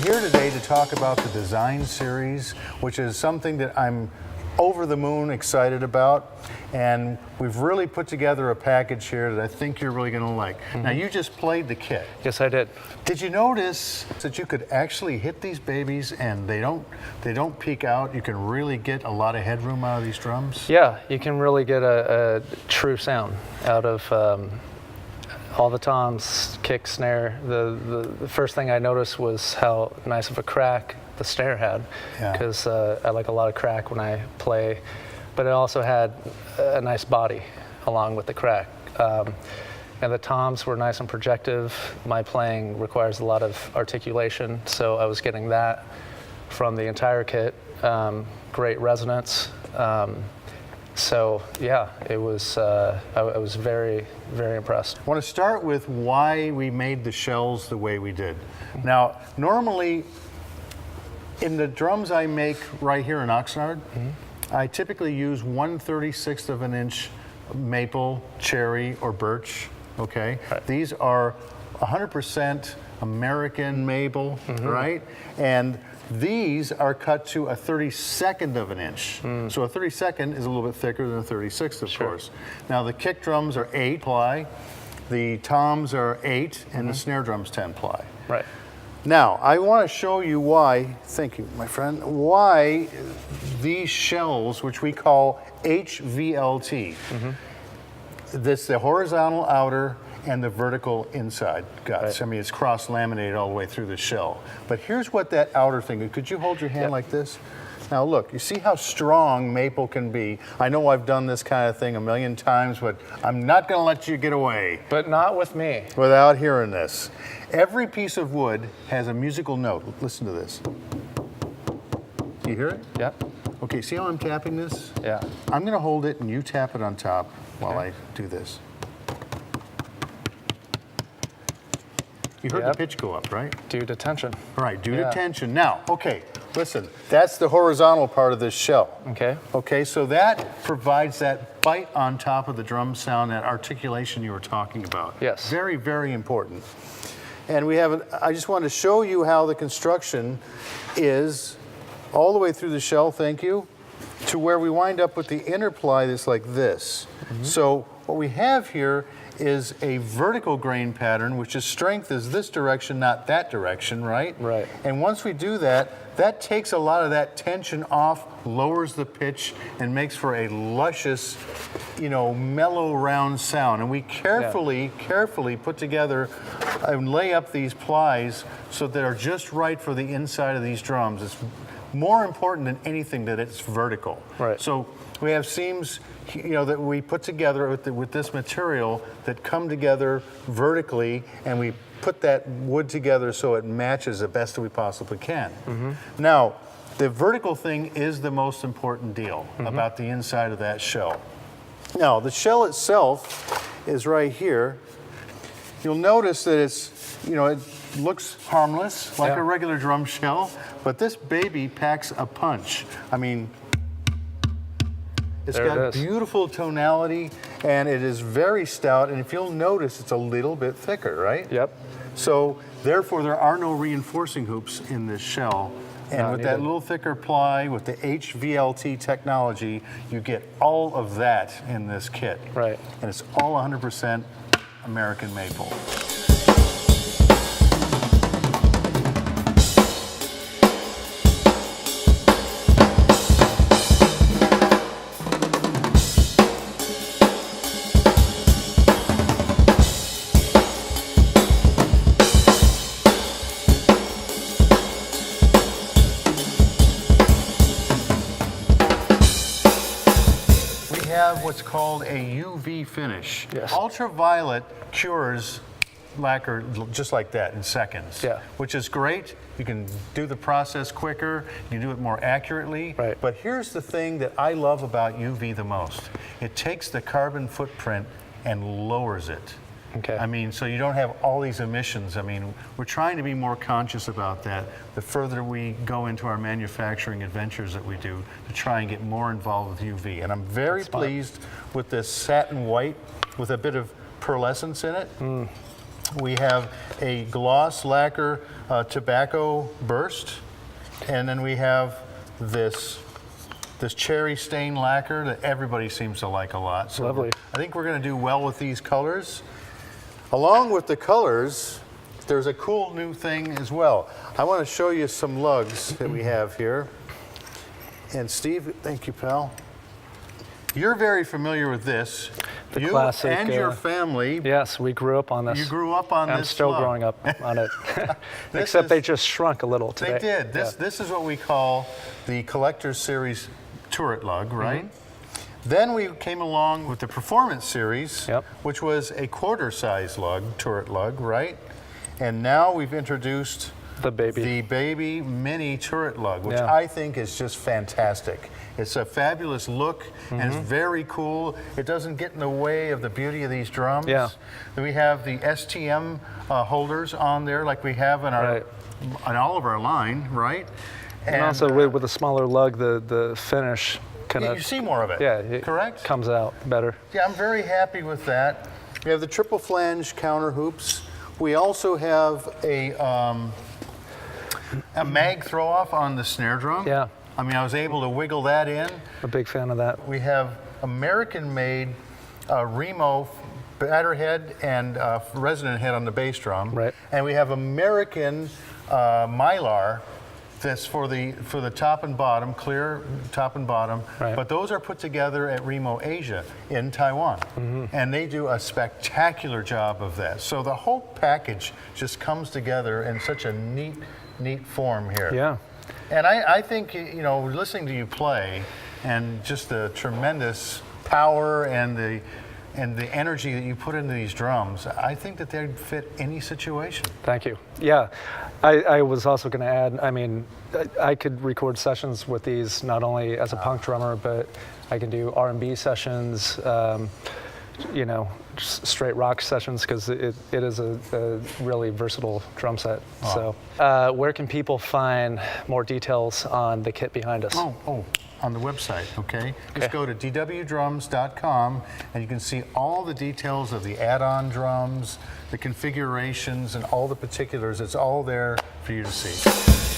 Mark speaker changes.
Speaker 1: We're here today to talk about the design series, which is something that I'm over the moon excited about, and we've really put together a package here that I think you're really going to like. Now, you just played the kit.
Speaker 2: Yes, I did.
Speaker 1: Did you notice that you could actually hit these babies and they don't peak out? You can really get a lot of headroom out of these drums?
Speaker 2: Yeah, you can really get a true sound out of all the toms, kick, snare. The first thing I noticed was how nice of a crack the snare had, because I like a lot of crack when I play, but it also had a nice body along with the crack. And the toms were nice and projective. My playing requires a lot of articulation, so I was getting that from the entire kit. Great resonance. So yeah, it was. I was very, very impressed.
Speaker 1: I want to start with why we made the shells the way we did. Now, normally, in the drums I make right here in Oxnard, I typically use 1/36 of an inch maple, cherry, or birch. Okay,
Speaker 2: right. These
Speaker 1: are 100% American maple, right? And these are cut to a 32nd of an inch. So a 32nd is a little bit thicker than a 36th, of course. Now the kick drums are 8 ply, the toms are 8, and the snare drums 10 ply.
Speaker 2: Right.
Speaker 1: Now, I want to show you why, thank you, my friend, why these shells, which we call HVLT, this the horizontal outer and the vertical inside guts. Right. I mean, it's cross-laminated all the way through the shell. But here's what that outer thing is. Could you hold your hand like this? Now look, you see how strong maple can be. I know I've done this kind of thing a million times, but I'm not going to let you get away.
Speaker 2: But not with me.
Speaker 1: Without hearing this. Every piece of wood has a musical note. Listen to this. Do you hear it?
Speaker 2: Yep.
Speaker 1: Okay, see how I'm tapping this?
Speaker 2: Yeah.
Speaker 1: I'm going to hold it and you tap it on top while I do this. You heard the pitch go up, right?
Speaker 2: Due to tension.
Speaker 1: Right, due to tension. Now, okay, listen, that's the horizontal part of this shell. Okay. Okay, so that provides that bite on top of the drum sound, that articulation you were talking about.
Speaker 2: Yes.
Speaker 1: Very, very important. And we have, I just wanted to show you how the construction is all the way through the shell, thank you, to where we wind up with the inner ply that's like this. So what we have here is a vertical grain pattern, which is strength is this direction, not that direction, right?
Speaker 2: Right.
Speaker 1: And once we do that, that takes a lot of that tension off, lowers the pitch, and makes for a luscious, mellow, round sound. And we carefully put together and lay up these plies so that are just right for the inside of these drums. It's more important than anything that it's vertical.
Speaker 2: Right.
Speaker 1: So we have seams, that we put together with this material that come together vertically, and we put that wood together so it matches the best that we possibly can. Now, the vertical thing is the most important deal about the inside of that shell. Now, the shell itself is right here. You'll notice that it's, it looks harmless, like a regular drum shell, but this baby packs a punch. I mean, it's got beautiful tonality, and it is very stout, and if you'll notice, it's a little bit thicker, right?
Speaker 2: Yep.
Speaker 1: So, therefore, there are no reinforcing hoops in this shell. And with that little thicker ply, with the HVLT technology, you get all of that in this kit.
Speaker 2: Right.
Speaker 1: And it's all 100% American maple. Have what's called a UV finish.
Speaker 2: Yes.
Speaker 1: Ultraviolet cures lacquer just like that in seconds, which is great. You can do the process quicker, you can do it more accurately.
Speaker 2: Right.
Speaker 1: But here's the thing that I love about UV the most. It takes the carbon footprint and lowers it.
Speaker 2: Okay.
Speaker 1: I mean, so you don't have all these emissions. I mean, we're trying to be more conscious about that the further we go into our manufacturing adventures that we do to try and get more involved with UV. And I'm very pleased with this satin white with a bit of pearlescence in it. We have a gloss lacquer tobacco burst, and then we have this cherry stain lacquer that everybody seems to like a lot. So
Speaker 2: Lovely.
Speaker 1: I think we're going to do well with these colors. Along with the colors, there's a cool new thing as well. I want to show you some lugs that we have here. And Steve, thank you, pal. You're very familiar with this.
Speaker 2: The
Speaker 1: you
Speaker 2: classic,
Speaker 1: and your family.
Speaker 2: Yes, we grew up on this.
Speaker 1: You grew up on this.
Speaker 2: I'm still
Speaker 1: lug.
Speaker 2: growing up on it. Except they just shrunk a little today.
Speaker 1: They did. This is what we call the Collector's Series turret lug, right? Then we came along with the Performance Series, which was a quarter-size lug, turret lug, right? And now we've introduced the baby mini turret lug, which I think is just fantastic. It's a fabulous look and it's very cool. It doesn't get in the way of the beauty of these drums. Then we have the STM holders on there, like we have in our on all of our line, right?
Speaker 2: And also with a smaller lug, the finish kind of
Speaker 1: you see more of it.
Speaker 2: Yeah, it
Speaker 1: correct.
Speaker 2: Comes out better.
Speaker 1: Yeah, I'm very happy with that. We have the triple flange counter hoops. We also have a mag throw off on the snare drum.
Speaker 2: Yeah.
Speaker 1: I mean, I was able to wiggle that in.
Speaker 2: A big fan of that.
Speaker 1: We have American-made Remo batter head and resonant head on the bass drum.
Speaker 2: Right.
Speaker 1: And we have American Mylar that's for the top and bottom, clear top and bottom.
Speaker 2: Right.
Speaker 1: But those are put together at Remo Asia in Taiwan. And they do a spectacular job of that. So the whole package just comes together in such a neat form here.
Speaker 2: Yeah.
Speaker 1: And I think, you know, listening to you play and just the tremendous power and the energy that you put into these drums, I think that they'd fit any situation.
Speaker 2: Thank you. Yeah, I was also going to add, I mean, I could record sessions with these not only as a punk drummer, but I can do R&B sessions, you know, straight rock sessions, because it is a really versatile drum set. So where can people find more details on the kit behind us?
Speaker 1: On the website, okay? Just go to dwdrums.com and you can see all the details of the add-on drums, the configurations, and all the particulars. It's all there for you to see.